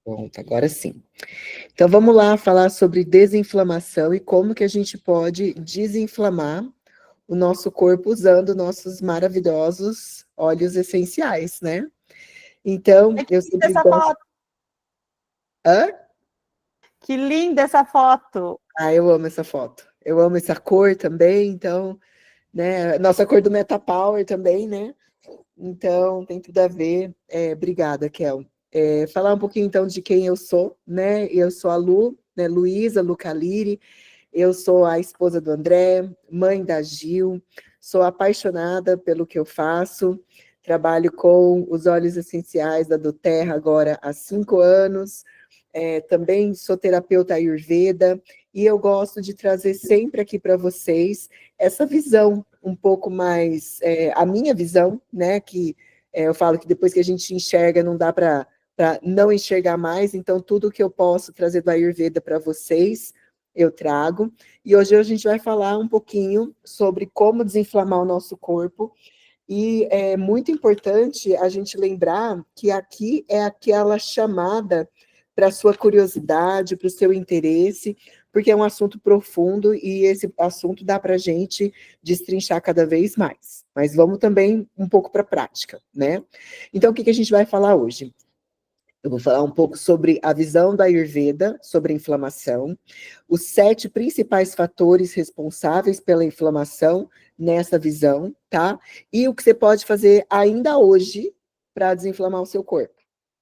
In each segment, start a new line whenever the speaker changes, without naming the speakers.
Pronto, agora sim. Então vamos lá falar sobre desinflamação e como que a gente pode desinflamar o nosso corpo usando nossos maravilhosos óleos essenciais, né? Então,
Ai, que
eu
linda
sempre
essa
gosto.
foto!
Hã?
Que linda essa foto!
Ah, eu amo essa foto. Eu amo essa cor também, então, né? Nossa cor do Meta Power também, né? Então, tem tudo a ver. Obrigada, Kel. Falar um pouquinho, então, de quem eu sou, né? Eu sou a Lu, né? Luísa Lu Caliri. Eu sou a esposa do André, mãe da Gil, sou apaixonada pelo que eu faço, trabalho com os óleos essenciais da doTERRA agora há 5 anos, também sou terapeuta Ayurveda, e eu gosto de trazer sempre aqui para vocês essa visão um pouco mais, a minha visão, né, que eu falo que depois que a gente enxerga não dá para não enxergar mais, então tudo que eu posso trazer do Ayurveda para vocês, eu trago. E hoje a gente vai falar um pouquinho sobre como desinflamar o nosso corpo. E é muito importante a gente lembrar que aqui é aquela chamada para a sua curiosidade, para o seu interesse, porque é um assunto profundo e esse assunto dá para a gente destrinchar cada vez mais. Mas vamos também um pouco para a prática, né? Então, o que a gente vai falar hoje? Eu vou falar um pouco sobre a visão da Ayurveda sobre a inflamação, os 7 principais fatores responsáveis pela inflamação nessa visão, tá? E o que você pode fazer ainda hoje para desinflamar o seu corpo,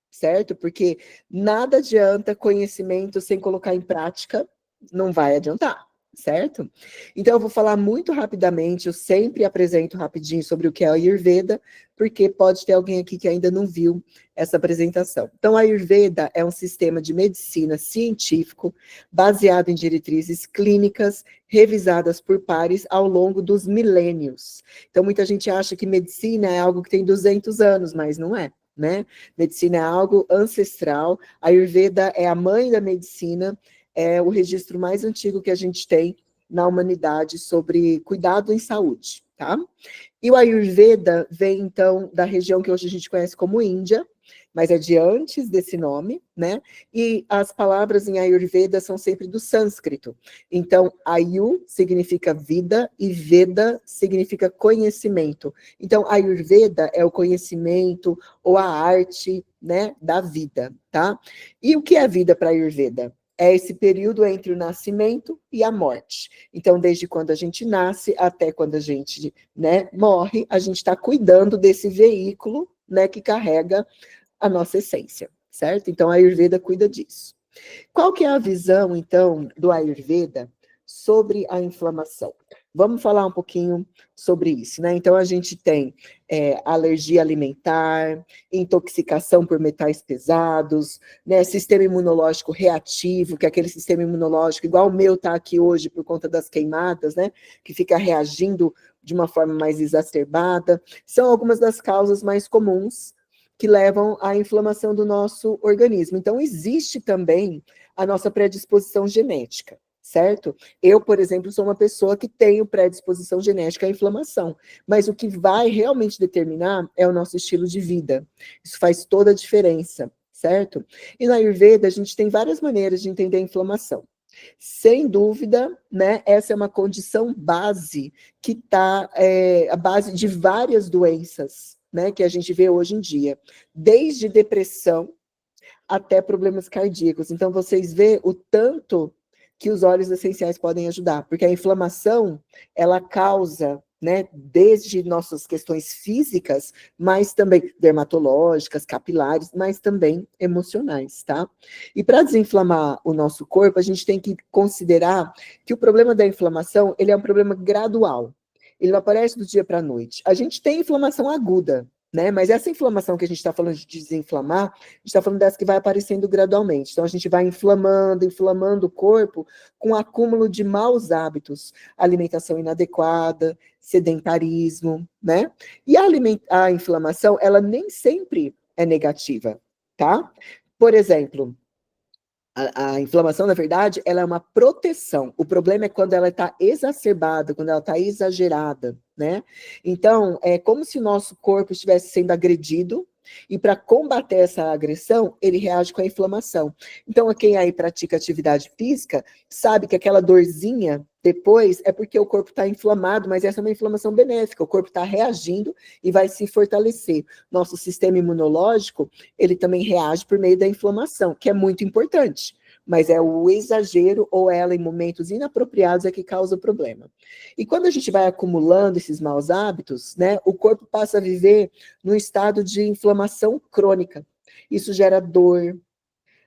certo? Porque nada adianta conhecimento sem colocar em prática, não vai adiantar, certo? Então eu vou falar muito rapidamente, eu sempre apresento rapidinho sobre o que é a Ayurveda, porque pode ter alguém aqui que ainda não viu essa apresentação. Então a Ayurveda é um sistema de medicina científico baseado em diretrizes clínicas revisadas por pares ao longo dos milênios. Então muita gente acha que medicina é algo que tem 200 anos, mas não é. Né? Medicina é algo ancestral, a Ayurveda é a mãe da medicina, é o registro mais antigo que a gente tem na humanidade sobre cuidado em saúde, tá? E o Ayurveda vem, então, da região que hoje a gente conhece como Índia, mas é de antes desse nome, né? E as palavras em Ayurveda são sempre do sânscrito. Então, Ayu significa vida e Veda significa conhecimento. Então, Ayurveda é o conhecimento ou a arte, né, da vida, tá? E o que é vida para Ayurveda? É esse período entre o nascimento e a morte. Então, desde quando a gente nasce até quando a gente, né, morre, a gente está cuidando desse veículo, né, que carrega a nossa essência, certo? Então, a Ayurveda cuida disso. Qual que é a visão, então, do Ayurveda sobre a inflamação? Vamos falar um pouquinho sobre isso, né? Então, a gente tem alergia alimentar, intoxicação por metais pesados, né? Sistema imunológico reativo, que é aquele sistema imunológico, igual o meu está aqui hoje por conta das queimadas, né? Que fica reagindo de uma forma mais exacerbada. São algumas das causas mais comuns que levam à inflamação do nosso organismo. Então, existe também a nossa predisposição genética, certo? Eu, por exemplo, sou uma pessoa que tenho predisposição genética à inflamação, mas o que vai realmente determinar é o nosso estilo de vida. Isso faz toda a diferença, certo? E na Ayurveda, a gente tem várias maneiras de entender a inflamação. Sem dúvida, né, essa é uma condição base que está a base de várias doenças, né, que a gente vê hoje em dia, desde depressão até problemas cardíacos. Então, vocês vê o tanto que os óleos essenciais podem ajudar, porque a inflamação, ela causa, né, desde nossas questões físicas, mas também dermatológicas, capilares, mas também emocionais, tá? E para desinflamar o nosso corpo, a gente tem que considerar que o problema da inflamação, ele é um problema gradual. Ele não aparece do dia para a noite. A gente tem inflamação aguda, né? Mas essa inflamação que a gente está falando de desinflamar, a gente está falando dessa que vai aparecendo gradualmente. Então, a gente vai inflamando, inflamando o corpo com acúmulo de maus hábitos, alimentação inadequada, sedentarismo, né? E a inflamação, ela nem sempre é negativa, tá? Por exemplo, a inflamação, na verdade, ela é uma proteção. O problema é quando ela está exacerbada, quando ela está exagerada, né? Então, é como se o nosso corpo estivesse sendo agredido, E para combater essa agressão, ele reage com a inflamação. Então, quem aí pratica atividade física, sabe que aquela dorzinha depois é porque o corpo está inflamado, mas essa é uma inflamação benéfica, o corpo está reagindo e vai se fortalecer. Nosso sistema imunológico, ele também reage por meio da inflamação, que é muito importante, mas é o exagero ou ela em momentos inapropriados é que causa o problema. E quando a gente vai acumulando esses maus hábitos, né, o corpo passa a viver num estado de inflamação crônica. Isso gera dor,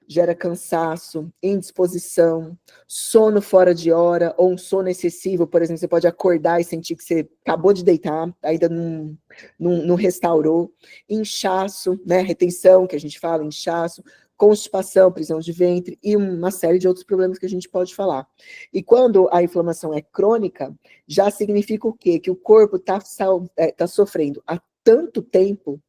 gera cansaço, indisposição, sono fora de hora, ou um sono excessivo, por exemplo, você pode acordar e sentir que você acabou de deitar, ainda não restaurou, inchaço, né, retenção, que a gente fala, inchaço, constipação, prisão de ventre, e uma série de outros problemas que a gente pode falar. E quando a inflamação é crônica, já significa o quê? Que o corpo está sofrendo há tanto tempo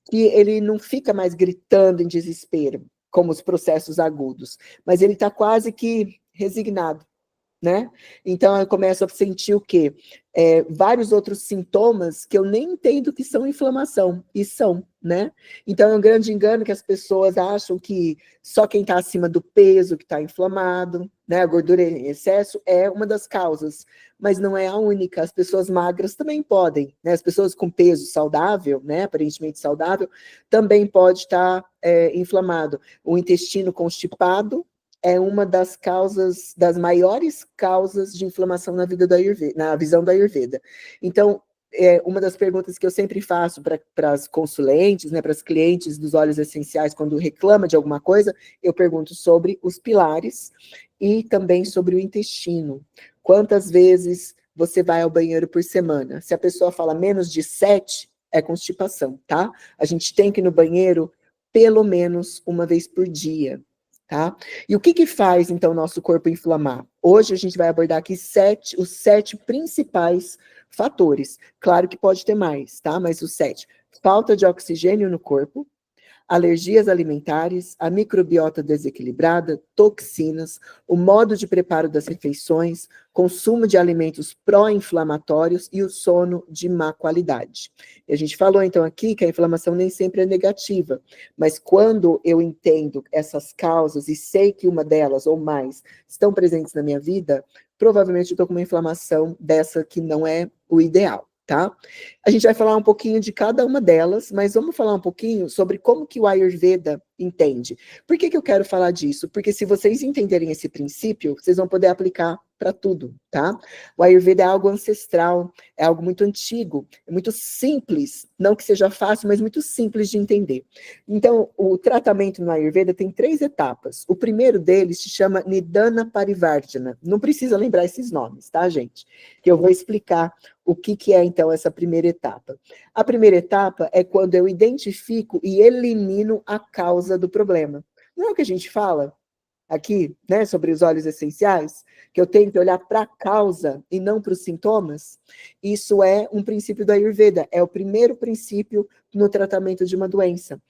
que ele não fica mais gritando em desespero, como os processos agudos, mas ele está quase que resignado, né? Então eu começo a sentir o quê? Vários outros sintomas que eu nem entendo que são inflamação, e são, né? Então é um grande engano que as pessoas acham que só quem está acima do peso que está inflamado, né? A gordura em excesso é uma das causas, mas não é a única. As pessoas magras também podem, né? As pessoas com peso saudável, né? Aparentemente saudável, também pode estar inflamado. O intestino constipado é uma das causas, das maiores causas de inflamação na vida do Ayurveda, na visão da Ayurveda. Então, uma das perguntas que eu sempre faço para as consulentes, né, para as clientes dos óleos essenciais, quando reclama de alguma coisa, eu pergunto sobre os pilares e também sobre o intestino. Quantas vezes você vai ao banheiro por semana? Se a pessoa fala menos de 7, é constipação, tá? A gente tem que ir no banheiro pelo menos uma vez por dia. Tá? E o que faz, então, o nosso corpo inflamar? Hoje a gente vai abordar aqui os 7 principais fatores. Claro que pode ter mais, tá? Mas os 7. Falta de oxigênio no corpo, alergias alimentares, a microbiota desequilibrada, toxinas, o modo de preparo das refeições, consumo de alimentos pró-inflamatórios e o sono de má qualidade. E a gente falou então aqui que a inflamação nem sempre é negativa, mas quando eu entendo essas causas e sei que uma delas ou mais estão presentes na minha vida, provavelmente eu estou com uma inflamação dessa que não é o ideal. Tá? A gente vai falar um pouquinho de cada uma delas, mas vamos falar um pouquinho sobre como que o Ayurveda entende. Por que eu quero falar disso? Porque se vocês entenderem esse princípio, vocês vão poder aplicar para tudo, tá? O Ayurveda é algo ancestral, é algo muito antigo, é muito simples, não que seja fácil, mas muito simples de entender. Então, o tratamento no Ayurveda tem 3 etapas. O primeiro deles se chama Nidana Parivardhana. Não precisa lembrar esses nomes, tá, gente? Que eu vou explicar o que é, então, essa primeira etapa. A primeira etapa é quando eu identifico e elimino a causa do problema. Não é o que a gente fala aqui, né, sobre os óleos essenciais, que eu tenho que olhar para a causa e não para os sintomas? Isso é um princípio da Ayurveda, é o primeiro princípio no tratamento de uma doença.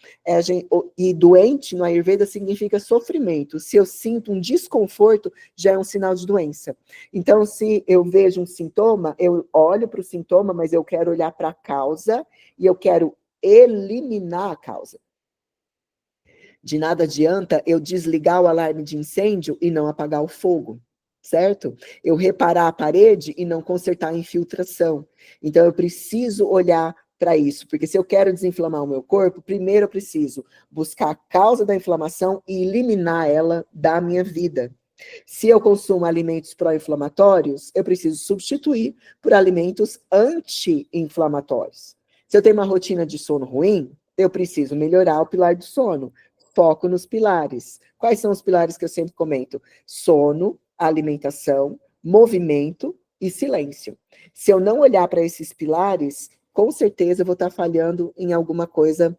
E doente no Ayurveda significa sofrimento. Se eu sinto um desconforto, já é um sinal de doença. Então, se eu vejo um sintoma, eu olho para o sintoma, mas eu quero olhar para a causa e eu quero eliminar a causa. De nada adianta eu desligar o alarme de incêndio e não apagar o fogo, certo? Eu reparar a parede e não consertar a infiltração. Então, eu preciso olhar para isso, porque se eu quero desinflamar o meu corpo, primeiro eu preciso buscar a causa da inflamação e eliminar ela da minha vida. Se eu consumo alimentos pró-inflamatórios, eu preciso substituir por alimentos anti-inflamatórios. Se eu tenho uma rotina de sono ruim, eu preciso melhorar o pilar do sono. Foco nos pilares. Quais são os pilares que eu sempre comento? Sono, alimentação, movimento e silêncio. Se eu não olhar para esses pilares, com certeza eu vou estar falhando em alguma coisa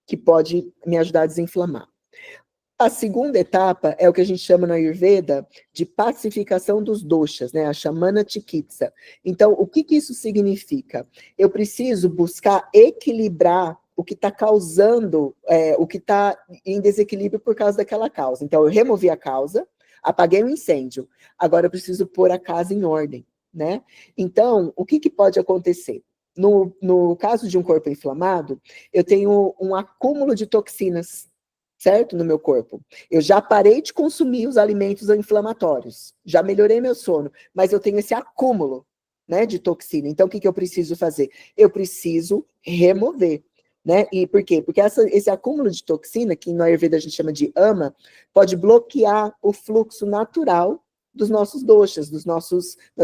que pode me ajudar a desinflamar. A segunda etapa é o que a gente chama no Ayurveda de pacificação dos doshas, né? A Shamana Chikitsa. Então, o que isso significa? Eu preciso buscar equilibrar o que está causando, o que está em desequilíbrio por causa daquela causa. Então, eu removi a causa, apaguei o incêndio, agora eu preciso pôr a casa em ordem, né? Então, o que pode acontecer? no caso de um corpo inflamado, eu tenho um acúmulo de toxinas, certo? No meu corpo. Eu já parei de consumir os alimentos inflamatórios, já melhorei meu sono, mas eu tenho esse acúmulo, né, de toxina. Então, o que eu preciso fazer? Eu preciso remover. Né? E por quê? Porque esse acúmulo de toxina, que no Ayurveda a gente chama de ama, pode bloquear o fluxo natural dos nossos doshas, das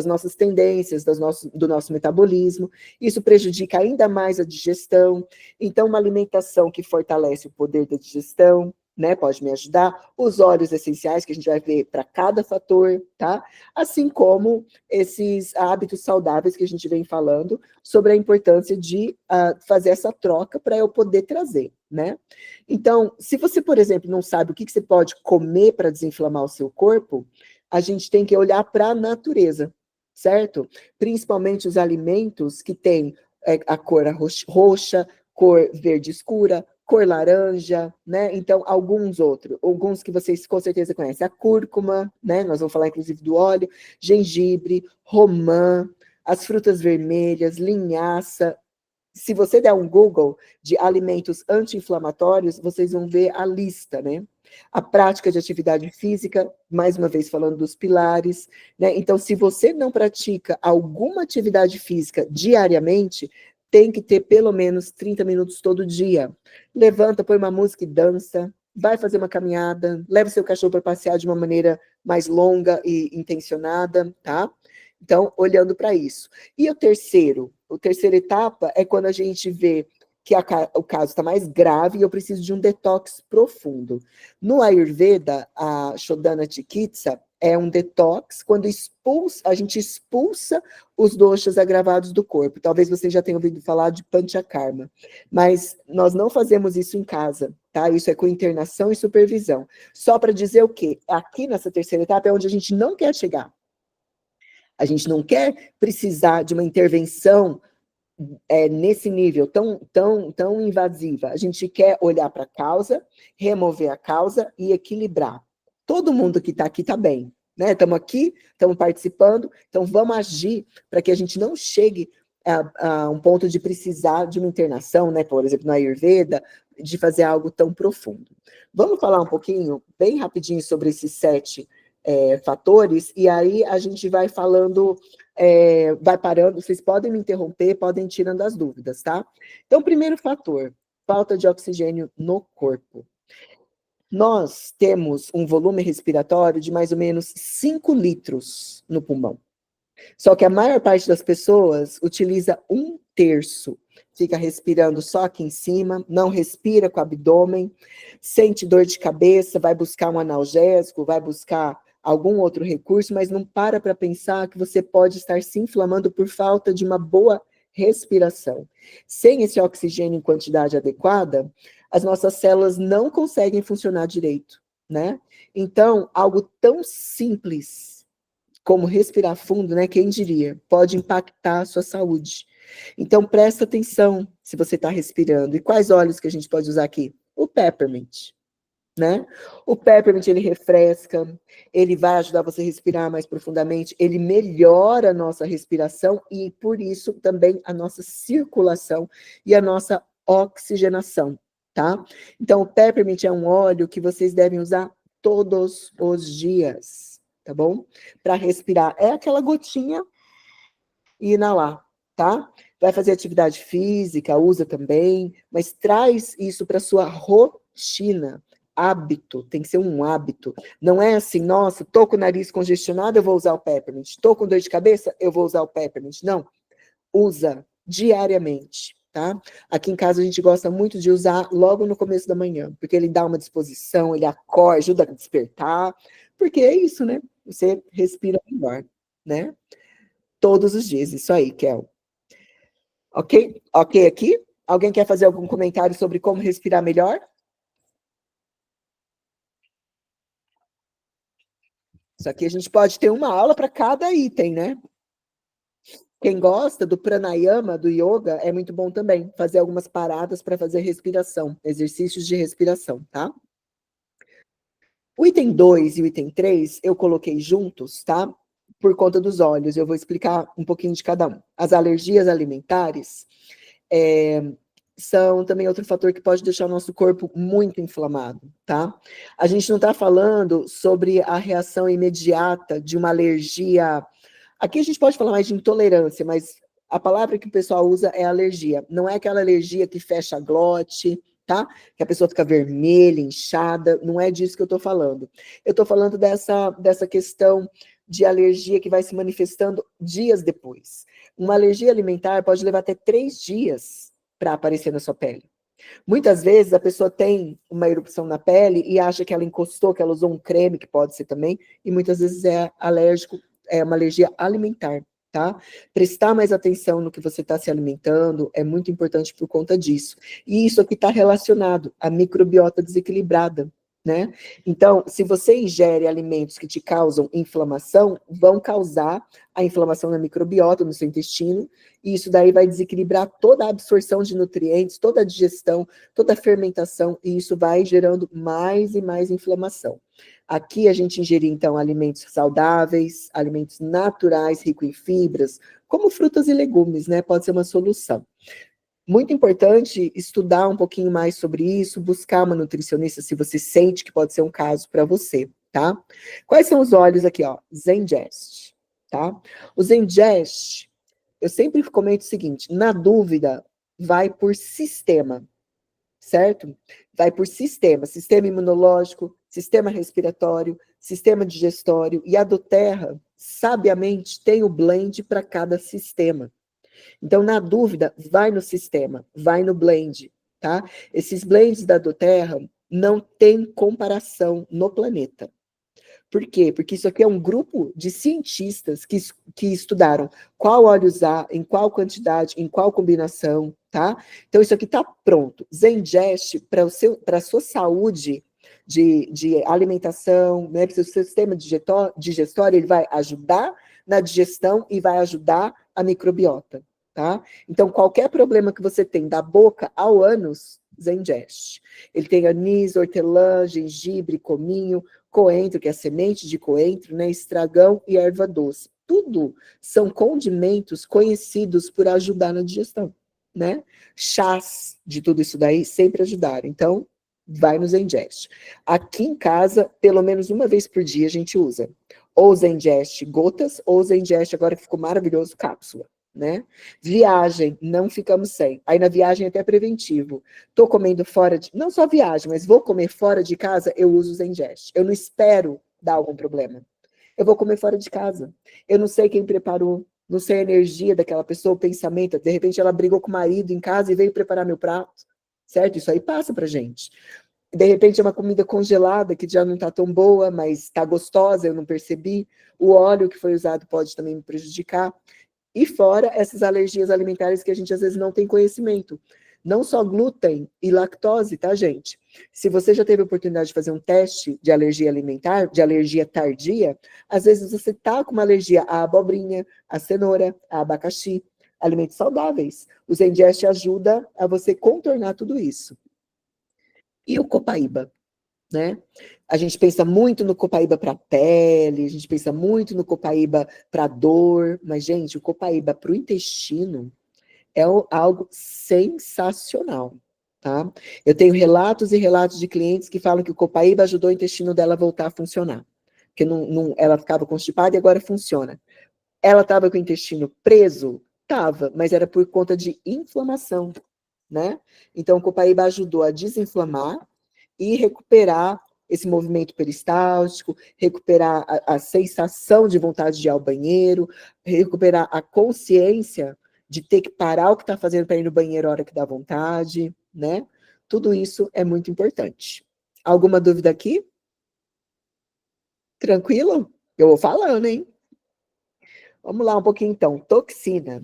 nossas tendências, do nosso metabolismo. Isso prejudica ainda mais a digestão. Então, uma alimentação que fortalece o poder da digestão, né, pode me ajudar. Os óleos essenciais, que a gente vai ver para cada fator, tá? Assim como esses hábitos saudáveis que a gente vem falando sobre a importância de fazer essa troca para eu poder trazer, né? Então, se você, por exemplo, não sabe o que você pode comer para desinflamar o seu corpo, a gente tem que olhar para a natureza, certo? Principalmente os alimentos que têm a cor roxa, cor verde escura, cor laranja, né? Então, alguns que vocês com certeza conhecem, a cúrcuma, né? Nós vamos falar inclusive do óleo, gengibre, romã, as frutas vermelhas, linhaça. Se você der um Google de alimentos anti-inflamatórios, vocês vão ver a lista, né? A prática de atividade física, mais uma vez falando dos pilares, né? Então, se você não pratica alguma atividade física diariamente, tem que ter pelo menos 30 minutos todo dia. Levanta, põe uma música e dança, vai fazer uma caminhada, leva seu cachorro para passear de uma maneira mais longa e intencionada, tá? Então, olhando para isso. E a terceira etapa é quando a gente vê que o caso está mais grave e eu preciso de um detox profundo. No Ayurveda, a Shodhana Chikitsa é um detox quando a gente expulsa os doshas agravados do corpo. Talvez você já tenha ouvido falar de Panchakarma, mas nós não fazemos isso em casa, tá? Isso é com internação e supervisão. Só para dizer o quê? Aqui nessa terceira etapa é onde a gente não quer chegar. A gente não quer precisar de uma intervenção nesse nível tão invasiva. A gente quer olhar para a causa, remover a causa e equilibrar. Todo mundo que está aqui está bem, né? Estamos aqui, estamos participando, então vamos agir para que a gente não chegue a um ponto de precisar de uma internação, né? Por exemplo, na Ayurveda, de fazer algo tão profundo. Vamos falar um pouquinho, bem rapidinho, sobre esses 7 fatores, e aí a gente vai falando, vai parando, vocês podem me interromper, podem ir tirando as dúvidas, tá? Então, primeiro fator, falta de oxigênio no corpo. Nós temos um volume respiratório de mais ou menos 5 litros no pulmão. Só que a maior parte das pessoas utiliza 1/3. Fica respirando só aqui em cima, não respira com o abdômen, sente dor de cabeça, vai buscar um analgésico, vai buscar algum outro recurso, mas não para pensar que você pode estar se inflamando por falta de uma boa respiração. Sem esse oxigênio em quantidade adequada, as nossas células não conseguem funcionar direito, né? Então, algo tão simples como respirar fundo, né? Quem diria? Pode impactar a sua saúde. Então, presta atenção se você está respirando. E quais óleos que a gente pode usar aqui? O peppermint, né? O peppermint, ele refresca, ele vai ajudar você a respirar mais profundamente, ele melhora a nossa respiração e, por isso, também a nossa circulação e a nossa oxigenação, tá? Então, o peppermint é um óleo que vocês devem usar todos os dias, tá bom? Para respirar. É aquela gotinha e inalar, tá? Vai fazer atividade física, usa também, mas traz isso para sua rotina. Hábito, tem que ser um hábito. Não é assim, nossa, tô com o nariz congestionado, eu vou usar o peppermint. Tô com dor de cabeça, eu vou usar o peppermint. Não, usa diariamente, tá? Aqui em casa a gente gosta muito de usar logo no começo da manhã, porque ele dá uma disposição, ele acorda, ajuda a despertar, porque é isso, né? Você respira melhor, né? Todos os dias, isso aí, Kel. Ok? Ok aqui? Alguém quer fazer algum comentário sobre como respirar melhor? Isso aqui a gente pode ter uma aula para cada item, né? Quem gosta do pranayama, do yoga, é muito bom também fazer algumas paradas para fazer respiração, exercícios de respiração, tá? O item 2 e o item 3 eu coloquei juntos, tá? por conta dos olhos. Eu vou explicar um pouquinho de cada um. As alergias alimentares são também outro fator que pode deixar o nosso corpo muito inflamado, tá? A gente não está falando sobre a reação imediata de uma alergia. Aqui a gente pode falar mais de intolerância, mas a palavra que o pessoal usa é alergia. Não é aquela alergia que fecha a glote, tá? Que a pessoa fica vermelha, inchada. Não é disso que eu estou falando. Eu estou falando dessa questão de alergia que vai se manifestando dias depois. Uma alergia alimentar pode levar até 3 dias para aparecer na sua pele. Muitas vezes a pessoa tem uma erupção na pele e acha que ela encostou, que ela usou um creme, que pode ser também, e muitas vezes é alérgico, é uma alergia alimentar, tá? Prestar mais atenção no que você está se alimentando é muito importante por conta disso. E isso aqui está relacionado à microbiota desequilibrada, né? Então, se você ingere alimentos que te causam inflamação, vão causar a inflamação na microbiota, no seu intestino, e isso daí vai desequilibrar toda a absorção de nutrientes, toda a digestão, toda a fermentação, e isso vai gerando mais e mais inflamação. Aqui a gente ingerir, então, alimentos saudáveis, alimentos naturais, ricos em fibras, como frutas e legumes, né? Pode ser uma solução. Muito importante estudar um pouquinho mais sobre isso, buscar uma nutricionista se você sente que pode ser um caso para você, tá? Quais são os óleos aqui, ó? Zengest, tá? O Zengest, eu sempre comento o seguinte, na dúvida, vai por sistema, certo? Vai por sistema imunológico, sistema respiratório, sistema digestório, e a doTERRA, sabiamente, tem o blend para cada sistema. Então, na dúvida, vai no sistema, vai no blend, tá? Esses blends da doTERRA não tem comparação no planeta. Por quê? Porque isso aqui é um grupo de cientistas que estudaram qual óleo usar, em qual quantidade, em qual combinação, tá? Então, isso aqui está pronto. Zengest, para a sua saúde de alimentação, né, para o seu sistema digestório, ele vai ajudar na digestão e vai ajudar a microbiota, tá? Então, qualquer problema que você tem da boca ao ânus, Zengest. Ele tem anis, hortelã, gengibre, cominho, coentro, que é a semente de coentro, né, estragão e erva doce. Tudo são condimentos conhecidos por ajudar na digestão, né? Chás de tudo isso daí sempre ajudaram. Então, vai no Zengest. Aqui em casa, pelo menos uma vez por dia a gente usa. Ou Zengest gotas, ou Zengest, agora que ficou maravilhoso, cápsula, né? Viagem, não ficamos sem. Aí na viagem é até preventivo. Tô comendo fora de... Não só viagem, mas vou comer fora de casa, eu uso o Zengest. Eu não espero dar algum problema. Eu vou comer fora de casa. Eu não sei quem preparou, não sei a energia daquela pessoa, o pensamento. De repente ela brigou com o marido em casa e veio preparar meu prato, certo? Isso aí passa pra gente. De repente é uma comida congelada que já não tá tão boa, mas tá gostosa, eu não percebi. O óleo que foi usado pode também me prejudicar. E fora essas alergias alimentares que a gente às vezes não tem conhecimento. Não só glúten e lactose, tá, gente? Se você já teve a oportunidade de fazer um teste de alergia alimentar, de alergia tardia, às vezes você tá com uma alergia à abobrinha, à cenoura, a abacaxi, alimentos saudáveis. O Zengest ajuda a você contornar tudo isso. E o copaíba, né? A gente pensa muito no copaíba para pele, a gente pensa muito no copaíba para dor, mas, gente, o copaíba para o intestino é algo sensacional, tá? Eu tenho relatos e relatos de clientes que falam que o copaíba ajudou o intestino dela a voltar a funcionar, porque ela ficava constipada e agora funciona. Ela estava com o intestino preso? Tava, mas era por conta de inflamação, né? Então, o copaíba ajudou a desinflamar e recuperar esse movimento peristáltico, recuperar a sensação de vontade de ir ao banheiro, recuperar a consciência de ter que parar o que está fazendo para ir no banheiro a hora que dá vontade, né? Tudo isso é muito importante. Alguma dúvida aqui? Tranquilo? Eu vou falando, hein? Vamos lá um pouquinho então. Toxina.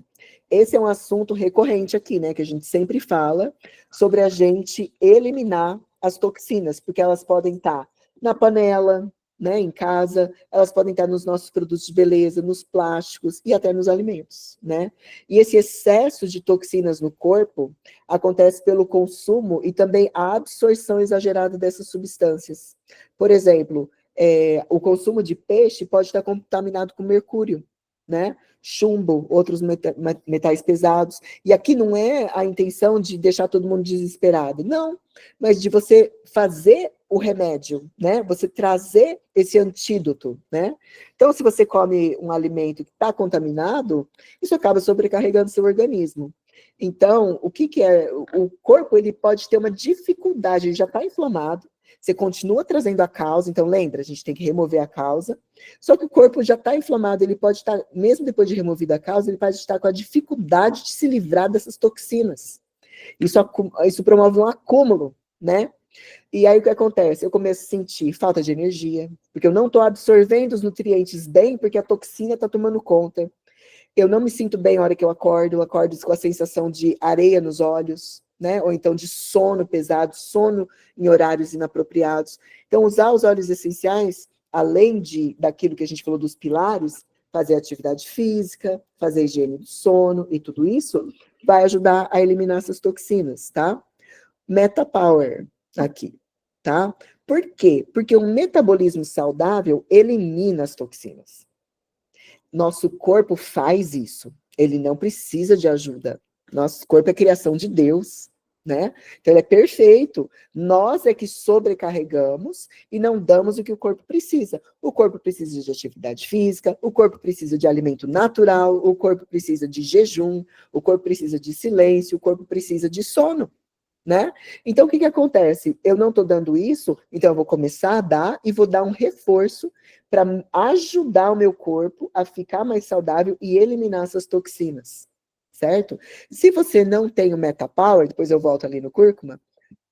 Esse é um assunto recorrente aqui, né? Que a gente sempre fala sobre a gente eliminar as toxinas, porque elas podem estar na panela, né? Em casa, elas podem estar nos nossos produtos de beleza, nos plásticos e até nos alimentos, né? E esse excesso de toxinas no corpo acontece pelo consumo e também a absorção exagerada dessas substâncias. Por exemplo, o consumo de peixe pode estar contaminado com mercúrio, né? Chumbo, outros metais pesados. E aqui não é a intenção de deixar todo mundo desesperado, não, mas de você fazer o remédio, né? Você trazer esse antídoto, né? Então, se você come um alimento que está contaminado, isso acaba sobrecarregando seu organismo. Então, o que é? O corpo, ele pode ter uma dificuldade, ele já está inflamado, você continua trazendo a causa, então lembra, a gente tem que remover a causa, só que o corpo já está inflamado, ele pode estar, mesmo depois de removida a causa, ele pode estar com a dificuldade de se livrar dessas toxinas. Isso promove um acúmulo, né? E aí o que acontece? Eu começo a sentir falta de energia, porque eu não estou absorvendo os nutrientes bem, porque a toxina está tomando conta. Eu não me sinto bem na hora que eu acordo com a sensação de areia nos olhos, né? Ou então de sono pesado, sono em horários inapropriados. Então, usar os óleos essenciais, além daquilo que a gente falou dos pilares, fazer atividade física, fazer higiene do sono e tudo isso, vai ajudar a eliminar essas toxinas, tá? Metapower aqui, tá? Por quê? Porque o metabolismo saudável elimina as toxinas. Nosso corpo faz isso. Ele não precisa de ajuda. Nosso corpo é criação de Deus, né? Então ele é perfeito. Nós é que sobrecarregamos e não damos o que o corpo precisa. O corpo precisa de atividade física, o corpo precisa de alimento natural, o corpo precisa de jejum, o corpo precisa de silêncio, o corpo precisa de sono, né? Então, o que acontece? Eu não estou dando isso, então eu vou começar a dar e vou dar um reforço para ajudar o meu corpo a ficar mais saudável e eliminar essas toxinas, certo? Se você não tem o Metapower, depois eu volto ali no cúrcuma,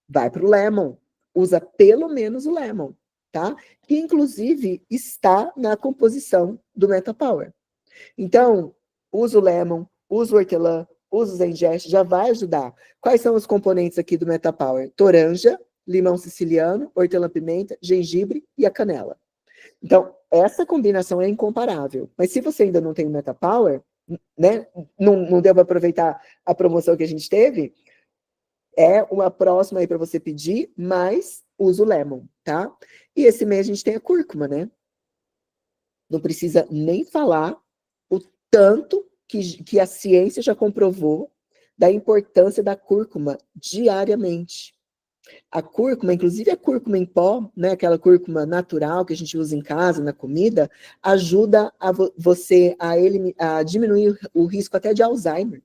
vai para o Lemon. Usa pelo menos o Lemon, tá? Que, inclusive, está na composição do Metapower. Então, usa o Lemon, usa o hortelã, usa o Zengest, já vai ajudar. Quais são os componentes aqui do Metapower? Toranja, limão siciliano, hortelã-pimenta, gengibre e a canela. Então, essa combinação é incomparável. Mas se você ainda não tem o Metapower, né, não deu para aproveitar a promoção que a gente teve, é uma próxima aí para você pedir, mas usa o Lemon, tá? E esse mês a gente tem a cúrcuma, né? Não precisa nem falar o tanto que a ciência já comprovou da importância da cúrcuma diariamente. A cúrcuma, inclusive a cúrcuma em pó, né, aquela cúrcuma natural que a gente usa em casa, na comida, ajuda você a diminuir o risco até de Alzheimer,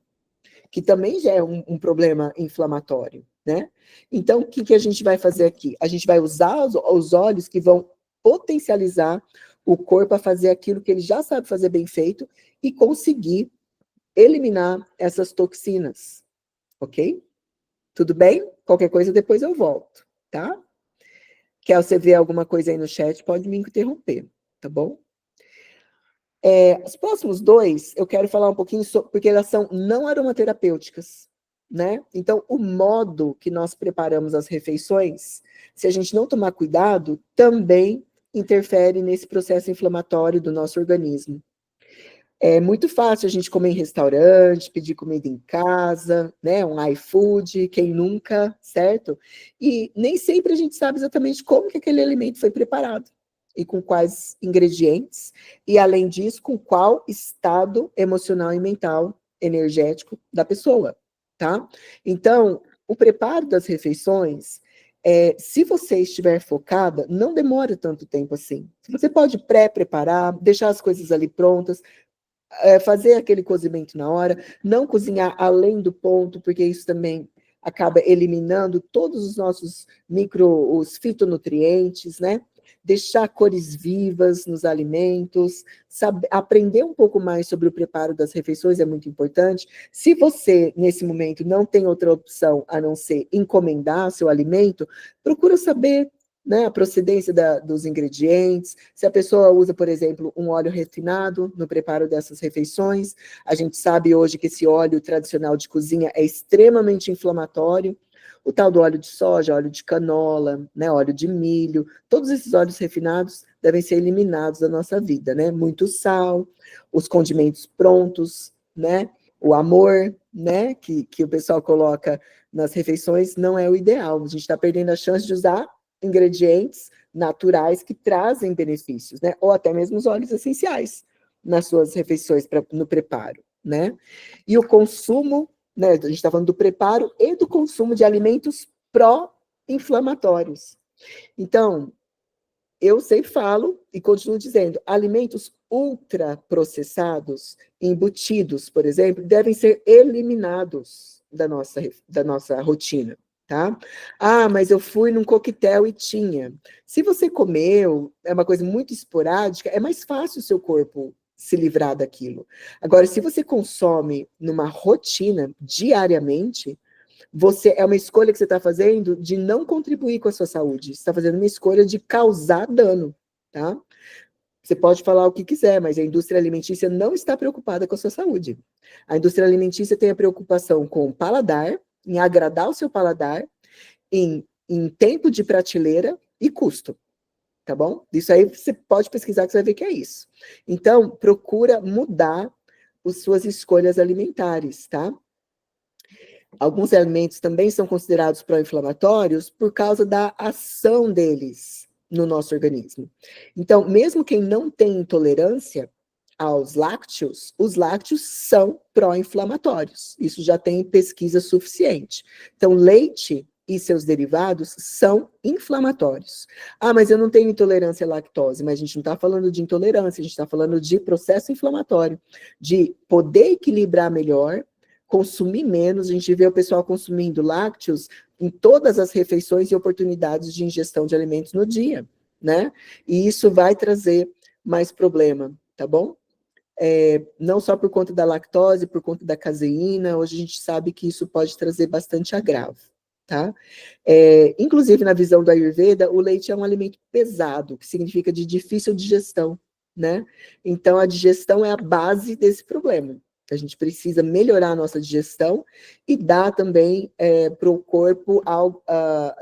que também já é um problema inflamatório, né? Então, o que a gente vai fazer aqui? A gente vai usar os óleos que vão potencializar o corpo a fazer aquilo que ele já sabe fazer bem feito e conseguir eliminar essas toxinas, ok? Tudo bem? Qualquer coisa depois eu volto, tá? Quer você ver alguma coisa aí no chat, pode me interromper, tá bom? Os próximos dois, eu quero falar um pouquinho sobre, porque elas são não aromaterapêuticas, né? Então, o modo que nós preparamos as refeições, se a gente não tomar cuidado, também interfere nesse processo inflamatório do nosso organismo. É muito fácil a gente comer em restaurante, pedir comida em casa, né? Um iFood, quem nunca, certo? E nem sempre a gente sabe exatamente como que aquele alimento foi preparado e com quais ingredientes, e além disso, com qual estado emocional e mental, energético da pessoa, tá? Então, o preparo das refeições, se você estiver focada, não demora tanto tempo assim. Você pode pré-preparar, deixar as coisas ali prontas, fazer aquele cozimento na hora, não cozinhar além do ponto, porque isso também acaba eliminando todos os nossos os fitonutrientes, né? Deixar cores vivas nos alimentos, aprender um pouco mais sobre o preparo das refeições é muito importante. Se você, nesse momento, não tem outra opção a não ser encomendar seu alimento, procura saber, né, a procedência dos ingredientes, se a pessoa usa, por exemplo, um óleo refinado no preparo dessas refeições. A gente sabe hoje que esse óleo tradicional de cozinha é extremamente inflamatório. O tal do óleo de soja, óleo de canola, né, óleo de milho, todos esses óleos refinados devem ser eliminados da nossa vida, né? Muito sal, os condimentos prontos, né? O amor, né, que o pessoal coloca nas refeições não é o ideal. A gente está perdendo a chance de usar ingredientes naturais que trazem benefícios, né? Ou até mesmo os óleos essenciais nas suas refeições no preparo, né? E o consumo, né? A gente está falando do preparo e do consumo de alimentos pró-inflamatórios. Então, eu sempre falo e continuo dizendo, alimentos ultraprocessados, embutidos, por exemplo, devem ser eliminados da nossa rotina, tá? Ah, mas eu fui num coquetel e tinha. Se você comeu, é uma coisa muito esporádica, é mais fácil o seu corpo se livrar daquilo. Agora, se você consome numa rotina, diariamente, é uma escolha que você está fazendo de não contribuir com a sua saúde. Você está fazendo uma escolha de causar dano, tá? Você pode falar o que quiser, mas a indústria alimentícia não está preocupada com a sua saúde. A indústria alimentícia tem a preocupação com o paladar, em agradar o seu paladar, em tempo de prateleira e custo, tá bom? Isso aí você pode pesquisar que você vai ver que é isso. Então, procura mudar as suas escolhas alimentares, tá? Alguns alimentos também são considerados pró-inflamatórios por causa da ação deles no nosso organismo. Então, mesmo quem não tem intolerância aos lácteos, os lácteos são pró-inflamatórios. Isso já tem pesquisa suficiente. Então, leite e seus derivados são inflamatórios. Ah, mas eu não tenho intolerância à lactose. Mas a gente não está falando de intolerância, a gente está falando de processo inflamatório, de poder equilibrar melhor, consumir menos. A gente vê o pessoal consumindo lácteos em todas as refeições e oportunidades de ingestão de alimentos no dia, né? E isso vai trazer mais problema, tá bom? Não só por conta da lactose, por conta da caseína, hoje a gente sabe que isso pode trazer bastante agravo, tá? Inclusive, na visão do Ayurveda, o leite é um alimento pesado, que significa de difícil digestão, né? Então, a digestão é a base desse problema. A gente precisa melhorar a nossa digestão e dar também para o corpo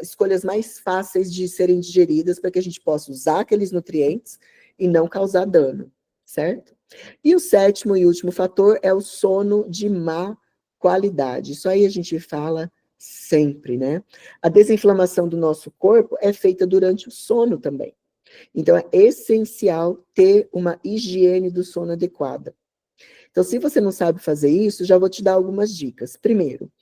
escolhas mais fáceis de serem digeridas para que a gente possa usar aqueles nutrientes e não causar dano, certo? E o sétimo e último fator é o sono de má qualidade. Isso aí a gente fala sempre, né? A desinflamação do nosso corpo é feita durante o sono também. Então, é essencial ter uma higiene do sono adequada. Então, se você não sabe fazer isso, já vou te dar algumas dicas. Primeiro,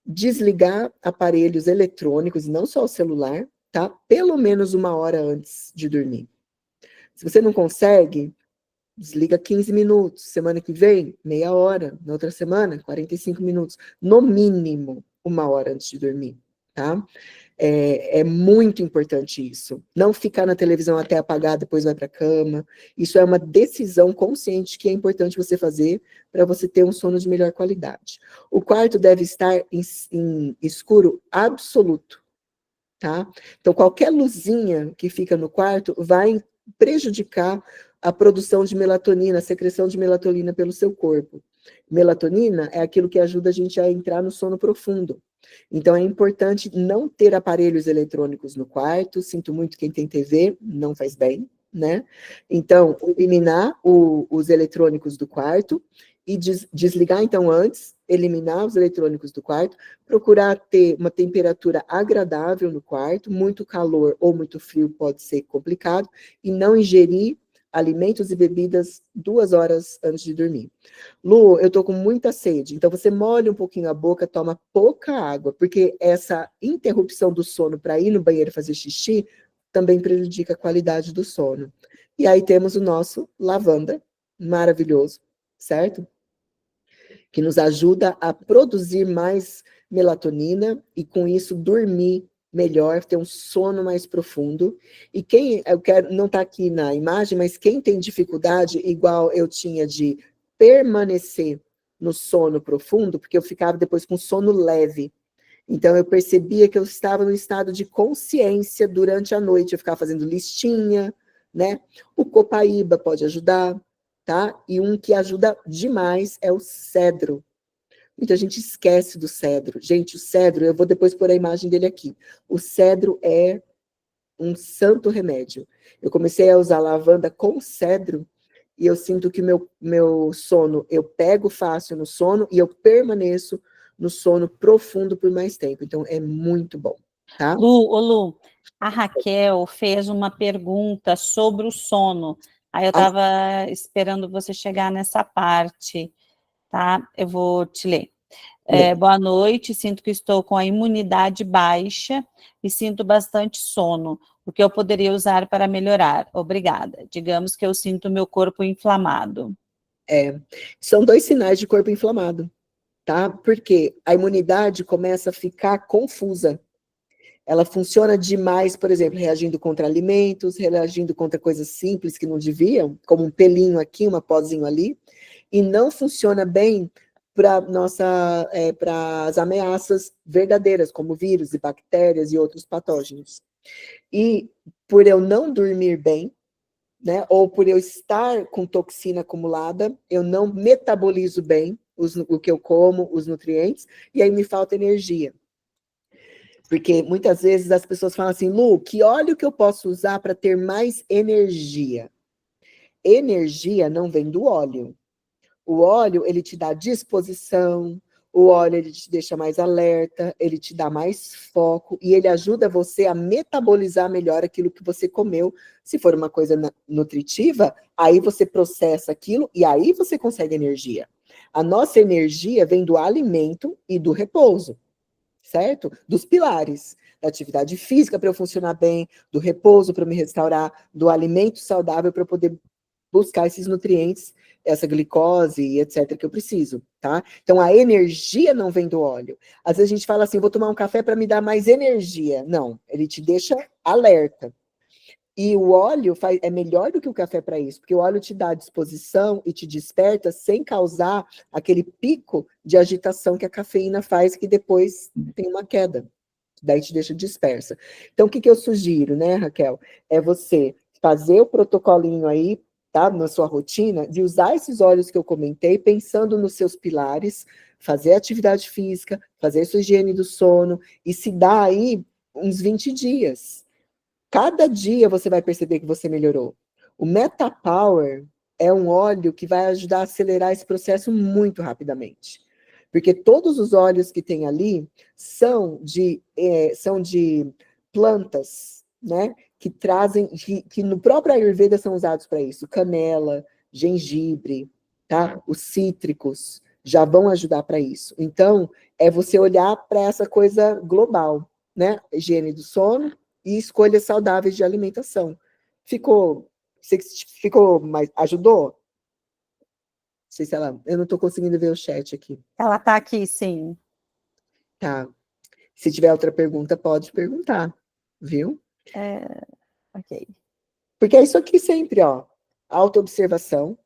desligar aparelhos eletrônicos, não só o celular, tá? Pelo menos 1 hora antes de dormir. Se você não consegue, desliga 15 minutos. Semana que vem, meia hora. Na outra semana, 45 minutos. No mínimo, 1 hora antes de dormir, tá? É muito importante isso. Não ficar na televisão até apagar, depois vai para a cama. Isso é uma decisão consciente que é importante você fazer para você ter um sono de melhor qualidade. O quarto deve estar em escuro absoluto, tá? Então, qualquer luzinha que fica no quarto vai prejudicar a produção de melatonina, a secreção de melatonina pelo seu corpo. Melatonina é aquilo que ajuda a gente a entrar no sono profundo. Então, é importante não ter aparelhos eletrônicos no quarto. Sinto muito quem tem TV, não faz bem, né? Então, eliminar os eletrônicos do quarto e desligar, então, antes, eliminar os eletrônicos do quarto, procurar ter uma temperatura agradável no quarto, muito calor ou muito frio pode ser complicado, e não ingerir alimentos e bebidas 2 horas antes de dormir. Lu, eu tô com muita sede, então você molha um pouquinho a boca, toma pouca água, porque essa interrupção do sono para ir no banheiro fazer xixi também prejudica a qualidade do sono. E aí temos o nosso lavanda, maravilhoso, certo? Que nos ajuda a produzir mais melatonina e com isso dormir melhor, ter um sono mais profundo. E não está aqui na imagem, mas quem tem dificuldade, igual eu tinha de permanecer no sono profundo, porque eu ficava depois com sono leve. Então, eu percebia que eu estava no estado de consciência durante a noite. Eu ficava fazendo listinha, né? O copaíba pode ajudar, tá? E um que ajuda demais é o cedro. Muita gente esquece do cedro. Gente, o cedro, eu vou depois pôr a imagem dele aqui. O cedro é um santo remédio. Eu comecei a usar lavanda com cedro e eu sinto que meu sono, eu pego fácil no sono e eu permaneço no sono profundo por mais tempo. Então, é muito bom, tá?
Lu, a Raquel fez uma pergunta sobre o sono. Aí eu estava esperando você chegar nessa parte, tá? Eu vou te ler. Boa noite, sinto que estou com a imunidade baixa e sinto bastante sono. O que eu poderia usar para melhorar? Obrigada. Digamos que eu sinto meu corpo inflamado.
São 2 sinais de corpo inflamado, tá? Porque a imunidade começa a ficar confusa. Ela funciona demais, por exemplo, reagindo contra alimentos, reagindo contra coisas simples que não deviam, como um pelinho aqui, uma pozinho ali, e não funciona bem para as ameaças verdadeiras, como vírus e bactérias e outros patógenos. E por eu não dormir bem, né, ou por eu estar com toxina acumulada, eu não metabolizo bem o que eu como, os nutrientes, e aí me falta energia. Porque muitas vezes as pessoas falam assim, Lu, que óleo que eu posso usar para ter mais energia? Energia não vem do óleo. O óleo, ele te dá disposição, o óleo, ele te deixa mais alerta, ele te dá mais foco, e ele ajuda você a metabolizar melhor aquilo que você comeu. Se for uma coisa nutritiva, aí você processa aquilo, e aí você consegue energia. A nossa energia vem do alimento e do repouso, certo? Dos pilares. Da atividade física para eu funcionar bem, do repouso para me restaurar, do alimento saudável para eu poder buscar esses nutrientes, essa glicose e etc. que eu preciso, tá? Então, a energia não vem do óleo. Às vezes a gente fala assim, vou tomar um café para me dar mais energia. Não, ele te deixa alerta. E o óleo é melhor do que o café para isso, porque o óleo te dá disposição e te desperta sem causar aquele pico de agitação que a cafeína faz, que depois tem uma queda. Daí te deixa dispersa. Então, o que eu sugiro, né, Raquel? É você fazer o protocolinho aí, tá? Na sua rotina, de usar esses óleos que eu comentei, pensando nos seus pilares, fazer atividade física, fazer sua higiene do sono, e se dá aí uns 20 dias. Cada dia você vai perceber que você melhorou. O MetaPower é um óleo que vai ajudar a acelerar esse processo muito rapidamente. Porque todos os óleos que tem ali são de plantas, né? Que trazem, que no próprio Ayurveda são usados para isso. Canela, gengibre, tá? Os cítricos já vão ajudar para isso. Então, é você olhar para essa coisa global, né? Higiene do sono e escolhas saudáveis de alimentação. Ficou mais, ajudou? Não sei se ela, eu não estou conseguindo ver o chat aqui.
Ela está aqui, sim.
Tá. Se tiver outra pergunta, pode perguntar, viu?
Ok.
Porque é isso aqui sempre, ó. Autoobservação,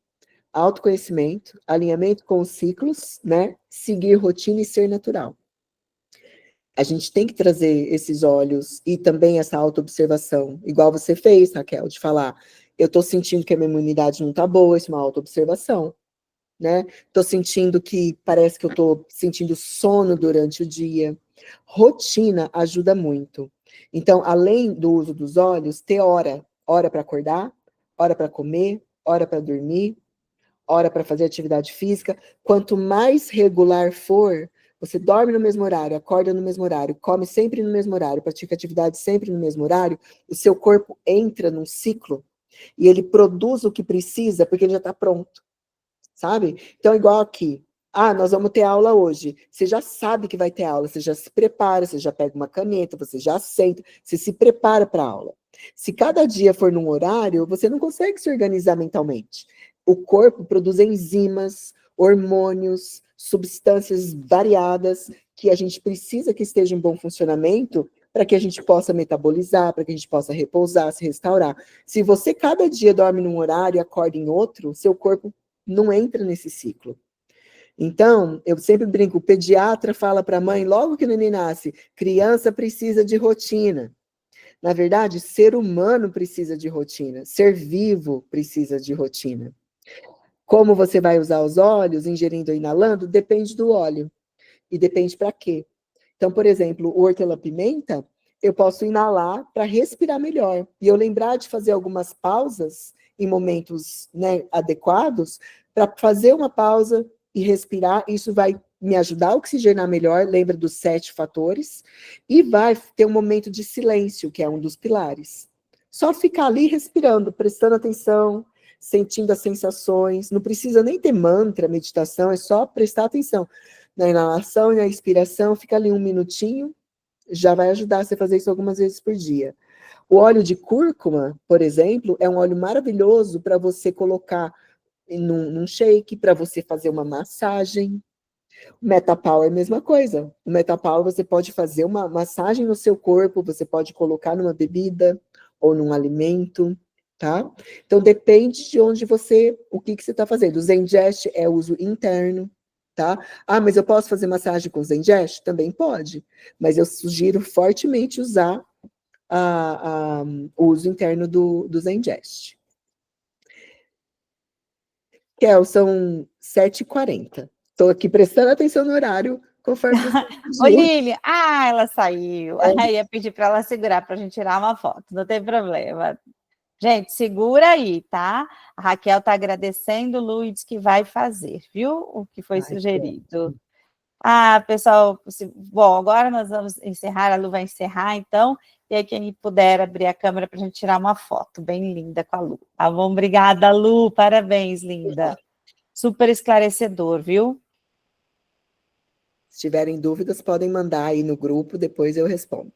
autoconhecimento, alinhamento com os ciclos, né? Seguir rotina e ser natural. A gente tem que trazer esses olhos e também essa autoobservação, igual você fez, Raquel, de falar, eu estou sentindo que a minha imunidade não está boa, isso é uma autoobservação, né? Estou sentindo que parece que eu estou sentindo sono durante o dia. Rotina ajuda muito. Então, além do uso dos olhos, ter hora para acordar, hora para comer, hora para dormir, hora para fazer atividade física. Quanto mais regular for, você dorme no mesmo horário, acorda no mesmo horário, come sempre no mesmo horário, pratica atividade sempre no mesmo horário, o seu corpo entra num ciclo e ele produz o que precisa porque ele já está pronto, sabe? Então, igual aqui. Ah, nós vamos ter aula hoje. Você já sabe que vai ter aula, você já se prepara, você já pega uma caneta, você já senta, você se prepara para a aula. Se cada dia for num horário, você não consegue se organizar mentalmente. O corpo produz enzimas, hormônios, substâncias variadas que a gente precisa que esteja em bom funcionamento para que a gente possa metabolizar, para que a gente possa repousar, se restaurar. Se você cada dia dorme num horário e acorda em outro, seu corpo não entra nesse ciclo. Então, eu sempre brinco, o pediatra fala para a mãe, logo que o neném nasce, criança precisa de rotina. Na verdade, ser humano precisa de rotina, ser vivo precisa de rotina. Como você vai usar os óleos, ingerindo ou inalando, depende do óleo. E depende para quê. Então, por exemplo, o hortelã-pimenta, eu posso inalar para respirar melhor. E eu lembrar de fazer algumas pausas em momentos, né, adequados, para fazer uma pausa e respirar. Isso vai me ajudar a oxigenar melhor, lembra dos 7 fatores, e vai ter um momento de silêncio, que é um dos pilares. Só ficar ali respirando, prestando atenção, sentindo as sensações, não precisa nem ter mantra, meditação, é só prestar atenção na inalação e na expiração, fica ali 1 minutinho, já vai ajudar você a fazer isso algumas vezes por dia. O óleo de cúrcuma, por exemplo, é um óleo maravilhoso para você colocar num shake, para você fazer uma massagem. O Metapower é a mesma coisa. O Metapower você pode fazer uma massagem no seu corpo, você pode colocar numa bebida ou num alimento, tá? Então depende de onde você, o que você está fazendo. O Zengest é uso interno, tá? Ah, mas eu posso fazer massagem com Zengest? Também pode, mas eu sugiro fortemente usar o uso interno do Zengest. Kel, são 7h40. Estou aqui prestando atenção no horário, conforme você
Ô,
pediu.
Lili, ela saiu. Aí ia pedir para ela segurar para a gente tirar uma foto, não tem problema. Gente, segura aí, tá? A Raquel está agradecendo, o Lu, e diz que vai fazer, viu? O que foi sugerido. Pessoal, bom, agora nós vamos encerrar, a Lu vai encerrar, então, e aí quem puder abrir a câmera para a gente tirar uma foto bem linda com a Lu. Tá bom? Obrigada, Lu, parabéns, linda. Super esclarecedor, viu?
Se tiverem dúvidas, podem mandar aí no grupo, depois eu respondo.